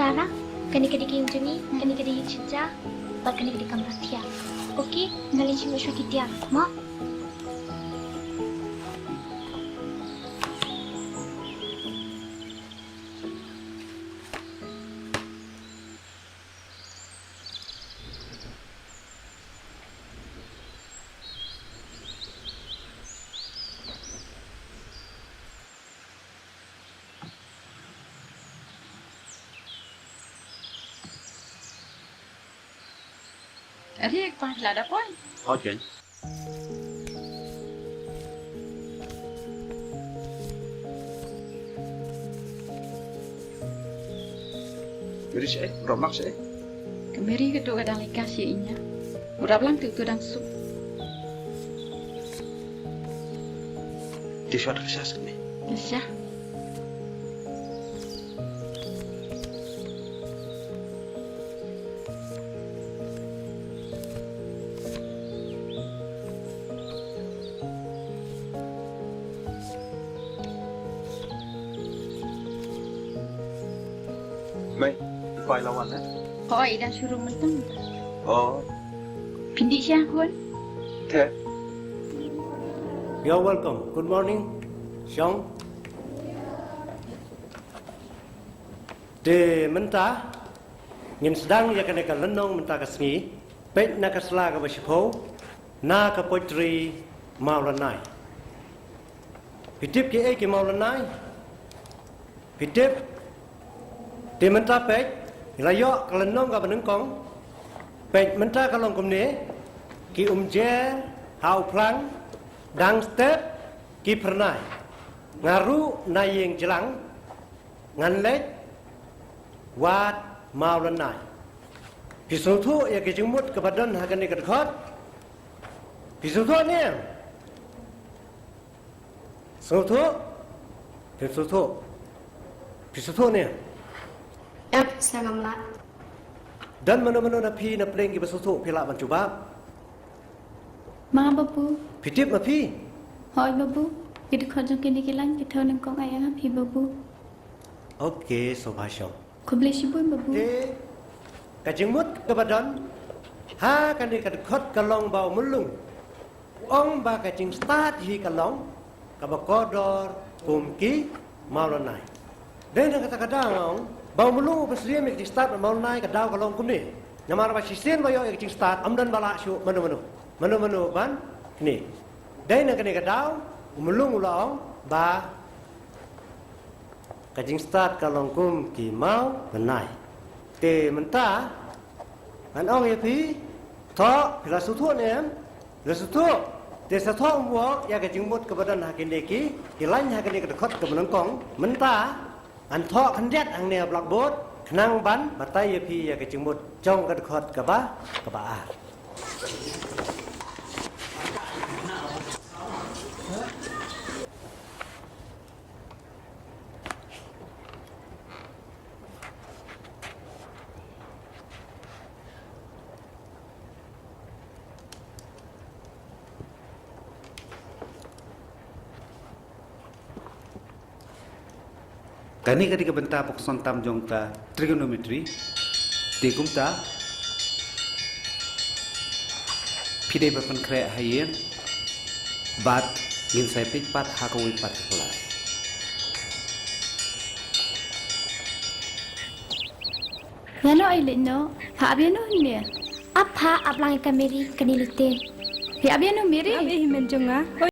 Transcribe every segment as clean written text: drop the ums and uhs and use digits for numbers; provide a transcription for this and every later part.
sekarang kani-kani kayong juni, kani-kani yung cinta, bag kani-kani kang ratia. Okay? Ngalin siya mo siya kitya, mo? Riêng con là đã quên. Có chuyện. Jadi saya, romak saya. Kemari ke tu kadang likas ya inya. Murah belang tu dang sup. Di suatu kisah sini. Nasya. Mai, file lawan ya. Koi dah suruh mentang. Oh, Pindik siang kun. thế. You're welcome. Good morning, Sean. De menta ngin sedang ya kena lenong menta kasngi pet na kasla ka basipo na ka poetry maulanai. Pitip ki maulanai. Pitip de menta pet layo ka lenong ka benengkong pet menta ka long kumne ki umje hau plang dang step ki pernai ngaru na yeng jelang ngan lek wat maulanai pisutu ya ke jumut ke badan hakan ni kedkhot pisutu ni pisutu ni Yap, saya ngamla. dan mana-mana na pi na pleng ki pisutu pila mencubab Mga babu, pitip ma pi hoy babu, kita kerja kini kilang kita nang kong ayah pi babu. okey sobhasham Kau boleh sibuk babu. de ka jumut ke badan ha kan ni kedkhot kalong bau mulung ong ba ka jing start hi kalong ka ba kodor kumki maulanai dan kata-kata ong bau mulung pasria mi start maulanai ka daw kalong kumni nyamar ba sisen ba yo jing start amdan bala syu manu ban ni dan ka ni ka daw mulung ulong ba ka jing start kalong kum ki mau benai te menta an ong ye pi tho la su thu nem la su thu te sa tho wo ya ka jing mut ka badan hakin deki ki lan hakin ni ka khot ka menang kong menta an tho kan det ang ne blackboard khnang ban batai ye pi ya ka jing mut jong ka khot ka ba a Kani ketika benta pokson tam jongta trigonometry di kumta pide bapan kre hayen bat ngin sai pik pat hakawi pat kelas Ngano ay lino, ha abiano ni. Apa ablang kameri kanilitin? Hi abiano miri. Abi himen jonga.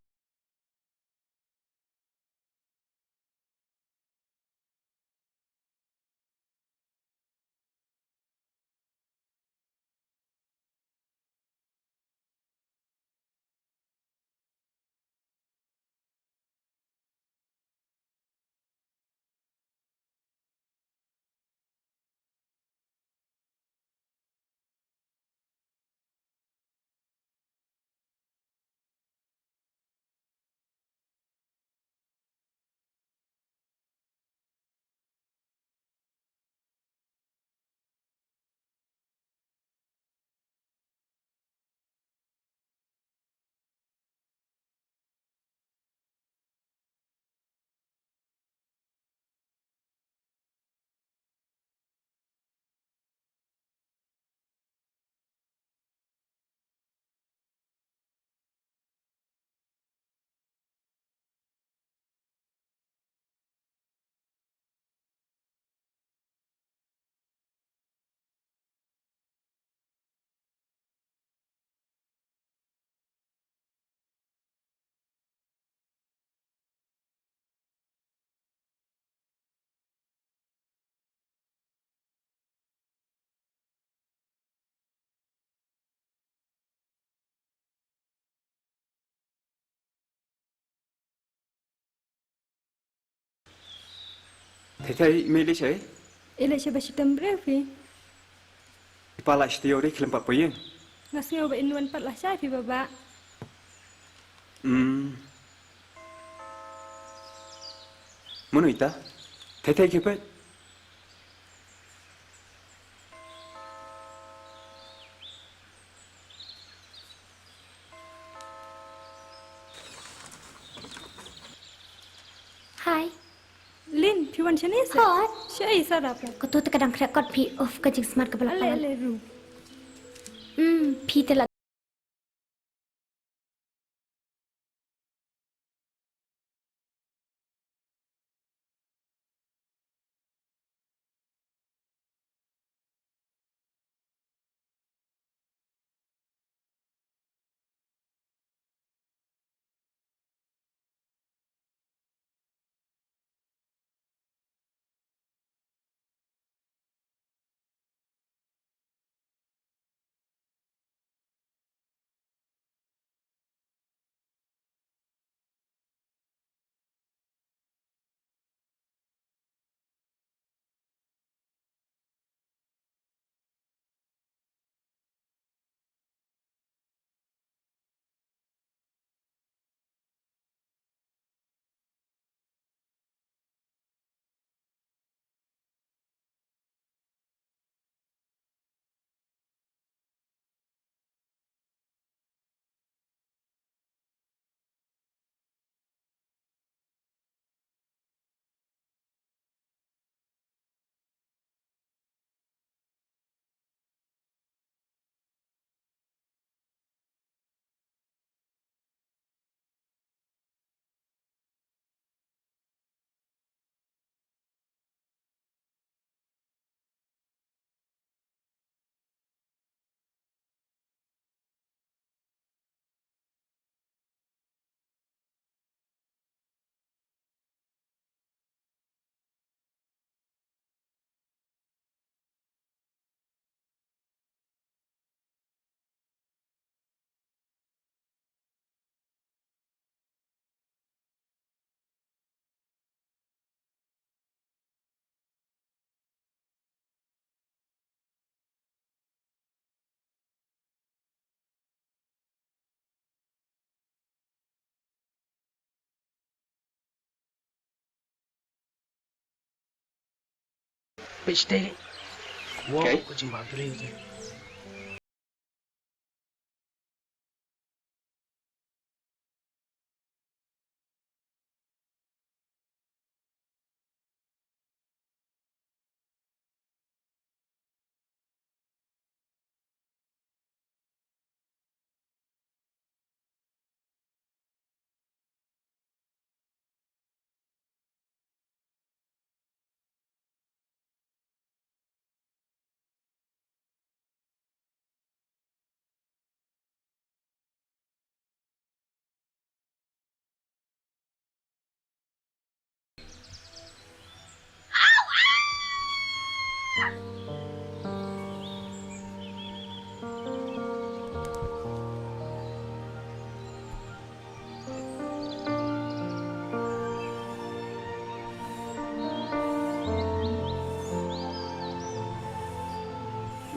Thầy mê lấy sấy. Ila siya ba si Tambrevi? Ipala siya teori kelempat puyeng. Ngas nga ba inuan patlah siya, fi baba? Mana ita? Thầy kipet. Hai. Lin, fi wan siya nisa? Hot. Siya ay sarap. Kau tu terkadang kerekot pi off ke jing smart ke Ale, belakang. ale, ru. Pi telah Pitch day. Wow, Okay. kucing bagre itu.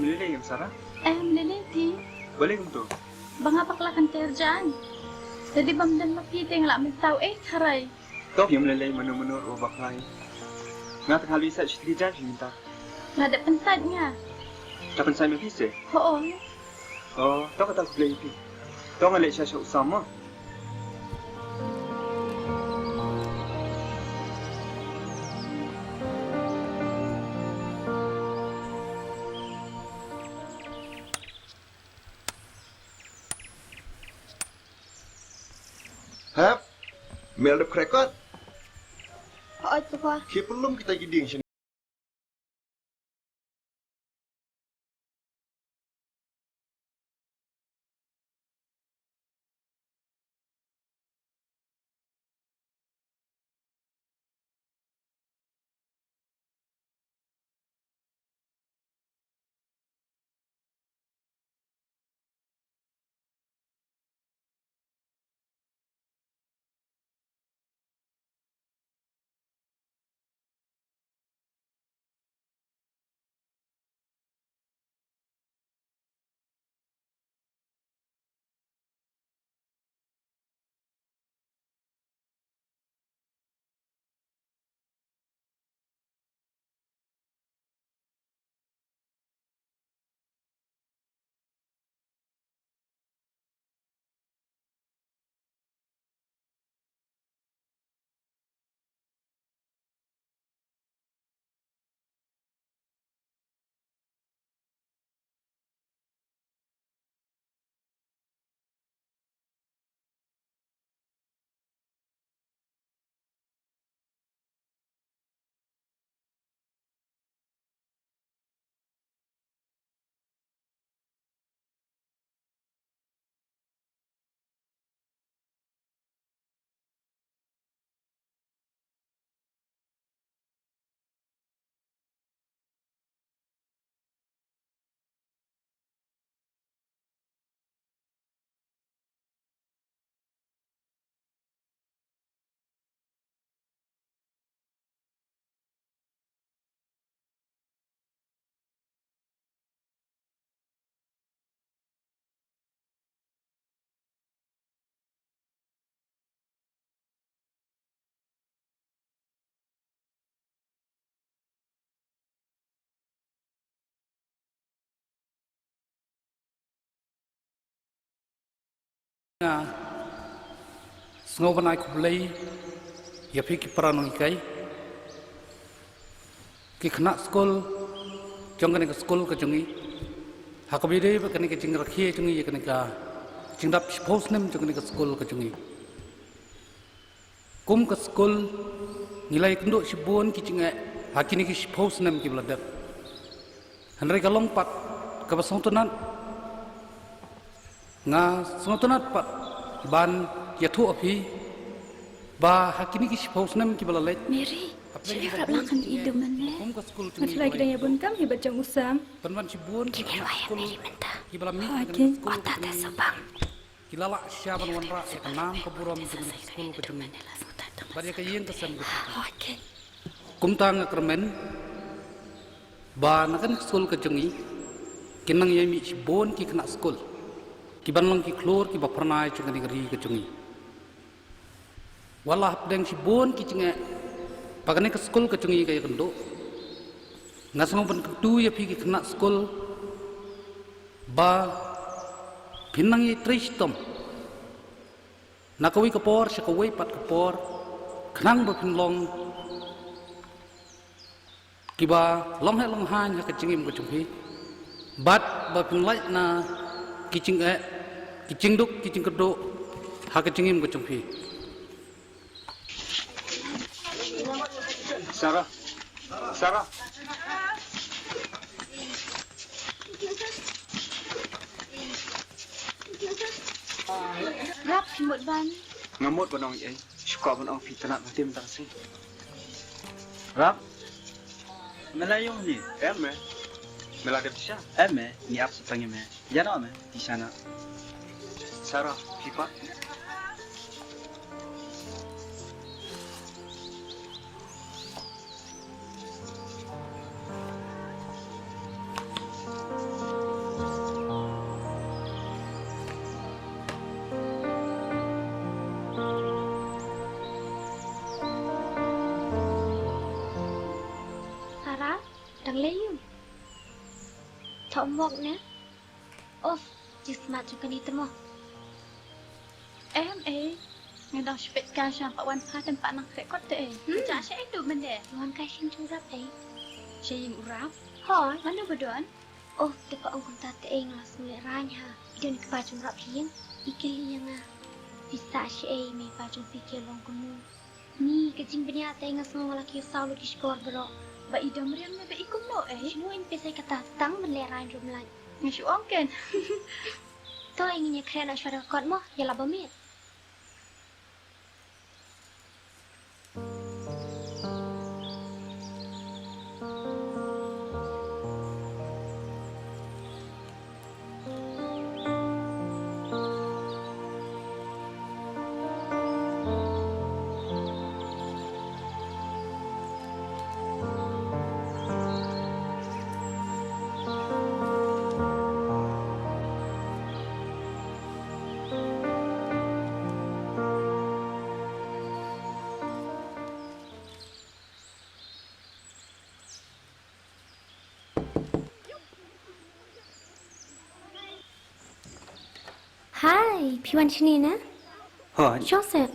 Meleleh yang Sarah? Meleleti. Boleh untuk? Bang apa kelakan kerjaan? Jadi bang dan makiting lah tahu harai. Kau yang meleleh menur-menur ubah lain. Ngat hal bisa cerita janji minta. Nggak ada pensatnya. Kapan saya bisa? Oh, Oh, tahu kata aku boleh itu. Tahu ngalek saya sama. Hap, mel krekot. Oi papa. Ki belum kita giding sini. Sengoban aku beli, ya fikir peranung ikai. Kena sekolah, jangan ke sekolah ke jungi. Hakabide kena ke jing rakhie jungi ya kena ke jing dap suppose nem jangan ke sekolah ke jungi. Kum ke sekolah nilai kendo sibon ki jinga hakini ki suppose nem ki beladak. Henry kalong pat ke basong tunat. Nga song tunat pat ban yatu api ba hakini ki suppose nem ki beladak. Mary, saya rap makan ide mana? Kum ke sekolah jungi. Masalah kita yang bunkam hebat jang usam. Penwan sibon ki sekolah ki balami Okey. Otak tak sebang. kilala syaban wanra ya kenam keburam dengan sekolah ke jungi. Bari ka yeng kesem gitu. Okey. Kumtang kermen ba nakan sekolah ke jungi. Kinang yemi sibon ki kena sekolah. Ki banlang ki klor ki ba pernai jungi negeri ke jungi. Walah pedang sibon ki jungi. Pagane ke sekolah ke jungi kaya kendo. Ngasong pen kedu ya pi ki kena sekolah. Ba pinang ye tristom. Nakawi kapor syakawi pat kapor. Kenang ba pinlong. Kiba long hai long han ha kecingim ko jumpi. Bat ba pinlai na kicing duk kicing kedo ha kecingim ko jumpi. Sarah. Sarah. Rap himut ban. Ngamut banong ai. Suka banong fitnah matim tak sih. Rap. Melayong ni. Em Melada bisa. Ni apa setengah me? Jangan me di sana. Sarah, kipa. Sarah, đang lấy yun. Thọng mọc nè. Ô, chứ smart cho cái đi temo. Em ngay đó sẽ ca sang pak wan pha tempat nak rekod te. Cak saya itu benda. Luan kai xin chung rap ấy. Saya yang urap. Hỏi. Mana berdoan? Ô, tepa ông ta te ing là semule rany ha. Idan ke pa chung rap hiang. Ikel yang ah. Bisa si ai me pa chung fikir long kunu. Ni kecing benia te ing semua laki usau lu kispor bro. Ba idam riam me ba ikum no Semua in pesai kata tang menlerai rum lain. Ngasih ong kan. To inginnya keren suara kod mo, ya lah bamit. Hai, Piwan sini na? Hỏi. Joseph.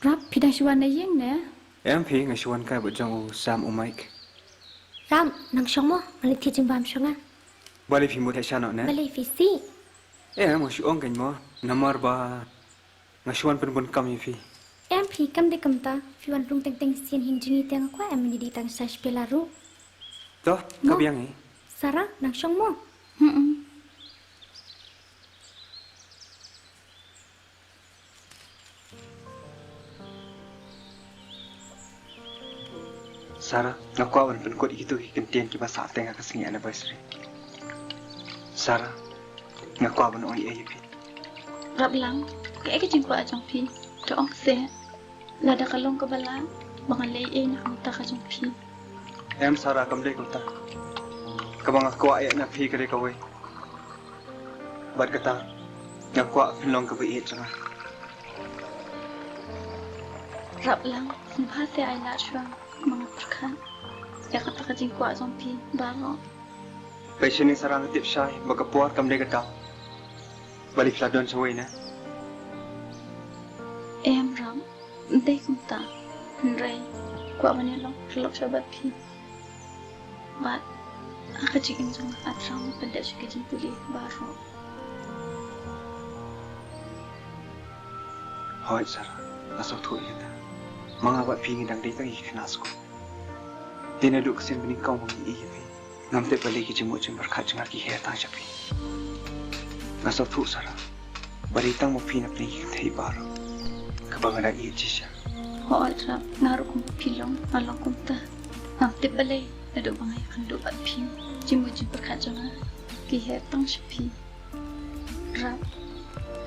Rap pidang syuan yang na. Em phi ngày xuân cái bữa trong Sam o Mike. Ram, nang syong mo, malit ki jimbam syong ah. Bali phi một thạch nó nè. Balai visi. Em ngày xuân cái mo, namar ba ngày xuân pen pun kami phi. Em pi kam de kam ta, Piwan rung teng teng sin hin jini teng kwa em menjadi tang sa pelaru. Toh, Mo. kabiang ni. Sarah, nang syong mo. Sarah, ngaku awan pen kod itu kentian ki basa tengah kesini anniversary. Sarah, ngaku awan oi ai phi. Rap lang. Kaya ka jingko ajang pi. To ong se. Lada kalong ka balang. Baka lay nak ang ta ka jang pi. Em Sarah kam dei kota. Kabang aku ai na phi kare kawai. Bat kata, ngaku filong ka bai changa. Rap lang. Sembah se ay na syang. Mga perkan. Ya kata ka jingko ajang pi. Baro. Passion ni Sarah natip syai, baka puar kam dei kata. balik ladon sa way na. Em rong, đây cũng ta, Ray, quả mà nên lọc cho bác phi. But, aku cikin sama atrang pada cikin pulih baru. Hoy, Sarah, nasa tuwi kita. Mga wat pingin ang dito ikinas ko. Dinalo kasi bining kau mga iiwi. Ngamte balik ijimo jim berkat jengar kihetang siapi. Nasa tuwi, Sarah. Balitang mo pinap na ikitay baru. Kabangan ang iijis siya. Hoy, Rap, ngaruh kong pilong, alang kong ta. Ngamte balay, nado bangay kang lupat pin. Jimo jim berkat jengar kihetang siapi. Rap,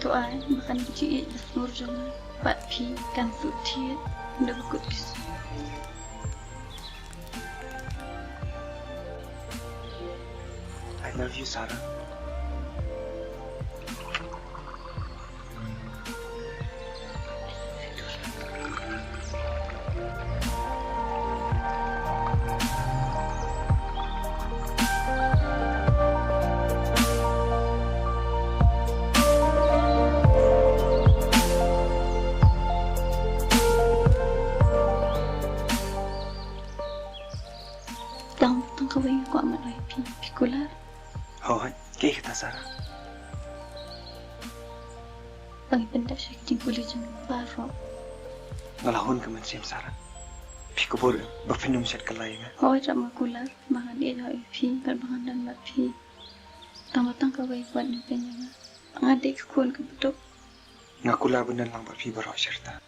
tu ay makan biji ilas nur jengar. Pat pi kan suti, nado bakut kis. I love you, Sarah. Tang kawin ko aman ay pikular. Hoy, kaya kita, Sarah. Pangipenda siya kiting pulih jang baru. Ngalahon ka man siyem, Sarah. Pikubor, bafinum siya kalay nga. Hoy, Rap makular, makan dia ay pi, kalbangan dan mapi. Tang kawin ko ni penya nga. Ang adik ko ang kabutok. Nga kulaban na lang bafi baro siyerta.